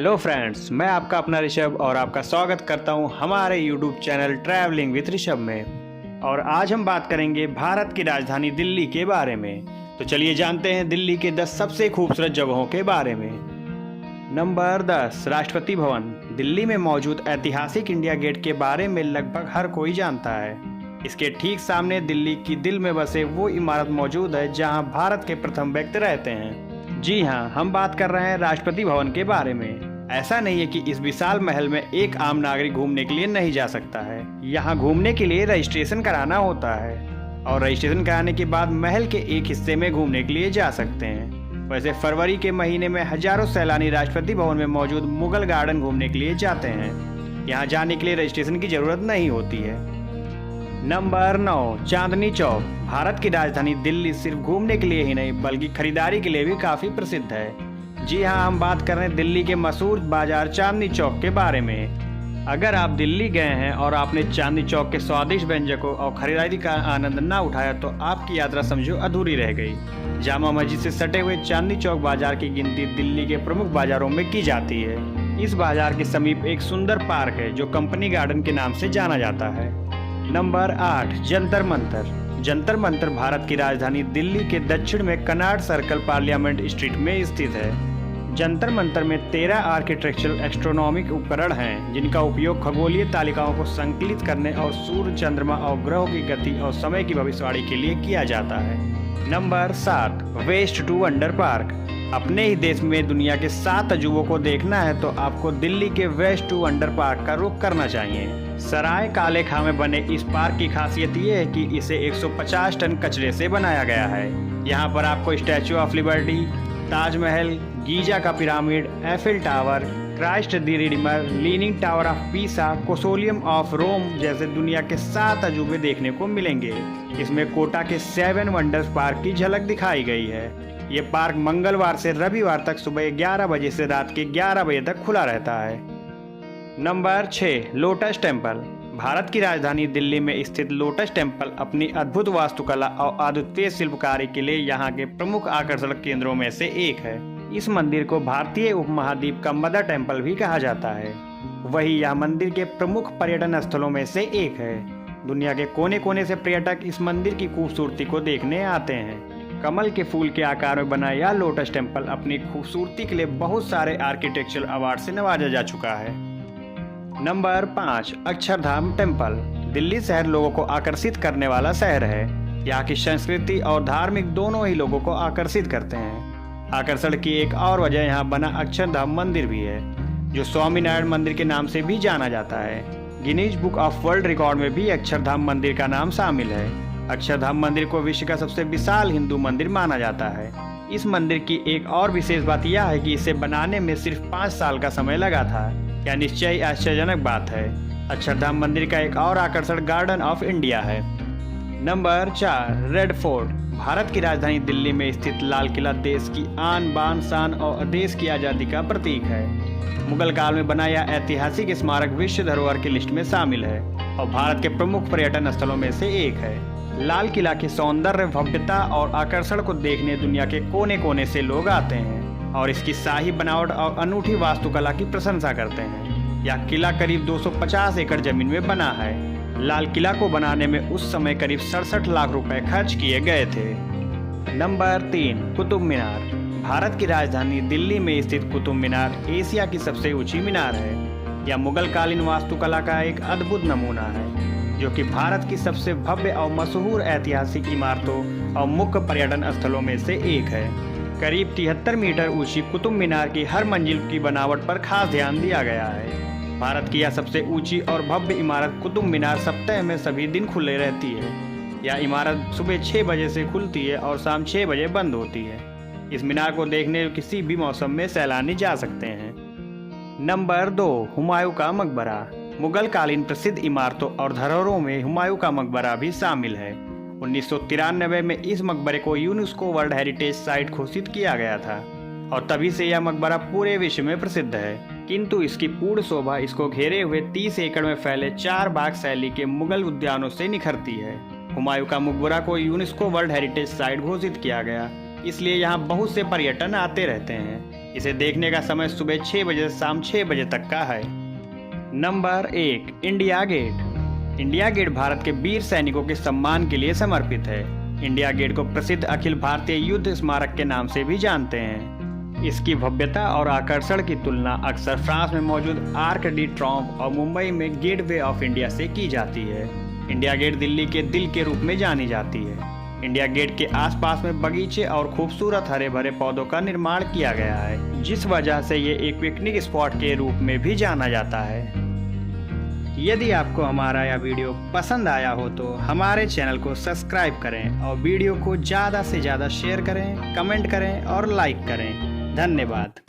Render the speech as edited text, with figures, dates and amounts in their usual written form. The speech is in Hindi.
हेलो फ्रेंड्स, मैं आपका अपना ऋषभ और आपका स्वागत करता हूं हमारे YouTube channel travelling with Rishabh में। और आज हम बात करेंगे भारत की राजधानी दिल्ली के बारे में। तो चलिए जानते हैं दिल्ली के 10 सबसे खूबसूरत जगहों के बारे में। नंबर 10, राष्ट्रपति भवन। दिल्ली में मौजूद ऐतिहासिक इंडिया गेट के बारे में लगभग हर कोई जानता है। इसके ठीक सामने दिल्ली की दिल में बसे वो इमारत मौजूद है जहां भारत के प्रथम व्यक्ति रहते हैं। जी हाँ, हम बात कर रहे हैं राष्ट्रपति भवन के बारे में। ऐसा नहीं है कि इस विशाल महल में एक आम नागरिक घूमने के लिए नहीं जा सकता है। यहाँ घूमने के लिए रजिस्ट्रेशन कराना होता है और रजिस्ट्रेशन कराने के बाद महल के एक हिस्से में घूमने के लिए जा सकते हैं। वैसे फरवरी के महीने में हजारों सैलानी राष्ट्रपति भवन में मौजूद मुगल गार्डन घूमने के लिए जाते हैं। यहाँ जाने के लिए रजिस्ट्रेशन की जरूरत नहीं होती है। नंबर 9, चांदनी चौक। भारत की राजधानी दिल्ली सिर्फ घूमने के लिए ही नहीं बल्कि खरीदारी के लिए भी काफी प्रसिद्ध है। जी हाँ, हम बात कर रहे हैं दिल्ली के मशहूर बाजार चांदनी चौक के बारे में। अगर आप दिल्ली गए हैं और आपने चांदनी चौक के स्वादिष्ट व्यंजनों और खरीदारी का आनंद ना उठाया तो आपकी यात्रा समझो अधूरी रह गई। जामा मस्जिद से सटे हुए चांदनी चौक बाजार की गिनती दिल्ली के प्रमुख बाजारों में की जाती है। इस बाजार के समीप एक सुंदर पार्क है जो कंपनी गार्डन के नाम से जाना जाता है। नंबर 8, जंतर मंतर। जंतर मंतर भारत की राजधानी दिल्ली के दक्षिण में कनॉट सर्कल पार्लियामेंट स्ट्रीट में स्थित है। जंतर मंतर में 13 आर्किटेक्चरल एस्ट्रोनॉमिक उपकरण हैं जिनका उपयोग खगोलीय तालिकाओं को संकलित करने और सूर्य, चंद्रमा और ग्रहों की गति और समय की भविष्यवाणी के लिए किया जाता है। Number 7, west to wonder park. अपने ही देश में दुनिया के 7 अजूबों को देखना है तो आपको दिल्ली के वेस्ट टू वंडर पार्क का रुख करना चाहिए। सराय काले खां में बने इस पार्क की खासियत ये है कि इसे 150 टन कचरे से बनाया गया है। यहाँ पर आपको Statue of Liberty, Taj Mahal, Giza का pyramid, Eiffel Tower, Christ the Redeemer, Leaning Tower of Pisa, Colosseum of Rome जैसे दुनिया के 7 अजूबे देखने को मिलेंगे। इसमें कोटा के 7 वंडर्स पार्क की झलक दिखाई गई है। ये पार्क मंगलवार से रविवार तक सुबह 11 बजे से रात के 11 बजे तक खुला रहता है। Number 6, lotus temple. भारत की राजधानी दिल्ली में स्थित लोटस टेम्पल अपनी अद्भुत वास्तुकला और अद्वितीय शिल्पकारी के लिए यहाँ के प्रमुख आकर्षण केंद्रों में से एक है। इस मंदिर को भारतीय उपमहाद्वीप का मदर टेम्पल भी कहा जाता है। वही यह मंदिर के प्रमुख पर्यटन स्थलों में से एक है। दुनिया के कोने कोने से पर्यटक इस मंदिर की खूबसूरती को देखने आते हैं। कमल के फूल के आकार में बना यह लोटस टेम्पल अपनी खूबसूरती के लिए बहुत सारे आर्किटेक्चरल अवार्ड से नवाजा जा चुका है। Number 5, Akshardham temple. दिल्ली शहर लोगों को आकर्षित करने वाला शहर है। यहाँ की संस्कृति और धार्मिक दोनों ही लोगों को आकर्षित करते हैं। आकर्षण की एक और वजह यहाँ बना अक्षरधाम मंदिर भी है जो स्वामीनारायण मंदिर के नाम से भी जाना जाता है। Guinness book of world record में भी अक्षरधाम मंदिर का नाम शामिल है। अक्षरधाम मंदिर को विश्व का सबसे विशाल हिंदू मंदिर माना जाता है। इस मंदिर की एक और विशेष बात यह है कि इसे बनाने में सिर्फ 5 साल का समय लगा था। यह निश्चय आश्चर्यजनक बात है। अक्षरधाम मंदिर का एक और आकर्षण गार्डन ऑफ इंडिया है। Number 4, Red Fort. भारत की राजधानी दिल्ली में स्थित लाल किला देश की आन बान शान और देश की आज़ादी का प्रतीक है। मुगल काल में बना यह ऐतिहासिक स्मारक विश्व धरोहर की लिस्ट में शामिल है और भारत के प्रमुख पर्यटन स्थलों में से एक है। लाल किला के सौंदर्य, भव्यता और आकर्षण को देखने दुनिया के कोने कोने से लोग आते हैं और इसकी शाही बनावट और अनूठी वास्तुकला की प्रशंसा करते हैं। यह किला करीब 250 एकड़ जमीन में बना है। लाल किला को बनाने में उस समय करीब 67 लाख रुपए खर्च किए गए थे। नंबर 3, कुतुब मीनार। भारत की राजधानी दिल्ली में स्थित कुतुब मीनार एशिया की सबसे ऊंची मीनार है। यह मुगल कालीन वास्तुकला का एक अद्भुत नमूना है जो कि भारत की सबसे भव्य और मशहूर ऐतिहासिक इमारतों और मुख्य पर्यटन स्थलों में से एक है। करीब 73 मीटर ऊंची कुतुब मीनार की हर मंजिल की बनावट पर खास ध्यान दिया गया है। भारत की यह सबसे ऊंची और भव्य इमारत कुतुब मीनार सप्ताह में सभी दिन खुले रहती है। यह इमारत सुबह 6 बजे से खुलती है और शाम 6 बजे बंद होती है। इस मीनार को देखने किसी भी मौसम में सैलानी जा सकते हैं। नंबर 2, हुमायूं का मकबरा। मुगल कालीन प्रसिद्ध इमारतों और धरोहरों में हुमायूं का मकबरा भी शामिल है। 1993 में इस मकबरे को यूनेस्को वर्ल्ड हेरिटेज साइट घोषित किया गया था और तभी से यह मकबरा पूरे विश्व में प्रसिद्ध है। किंतु इसकी पूर्ण शोभा इसको घेरे हुए 30 एकड़ में फैले 4 बाग शैली के मुगल उद्यानों से निखरती है। हुमायूं का मकबरा को यूनेस्को वर्ल्ड हेरिटेज साइट घोषित किया गया, इसलिए यहाँ बहुत से पर्यटन आते रहते हैं। इसे देखने का समय सुबह 6 बजे से शाम 6 बजे तक का है। Number 1, India Gate. India Gate Bharat के वीर सैनिकों के सम्मान के लिए समर्पित है। इंडिया गेट को प्रसिद्ध अखिल भारतीय युद्ध स्मारक के नाम से भी जानते हैं। इसकी भव्यता और आकर्षण की तुलना अक्सर फ्रांस में मौजूद आर्क डी ट्रायोम्फ और मुंबई में गेटवे ऑफ इंडिया से की जाती है। इंडिया गेट दिल्ली के दिल के रूप में जानी जाती है। इंडिया गेट के आसपास में बगीचे और खूबसूरत हरे भरे पौधों का निर्माण किया गया है, जिस वजह से ये एक पिकनिक स्पॉट के रूप में भी जाना जाता है। यदि आपको हमारा यह वीडियो पसंद आया हो तो हमारे चैनल को सब्सक्राइब करें और वीडियो को ज़्यादा से ज़्यादा शेयर करें, कमेंट करें और लाइक करें। धन्यवाद।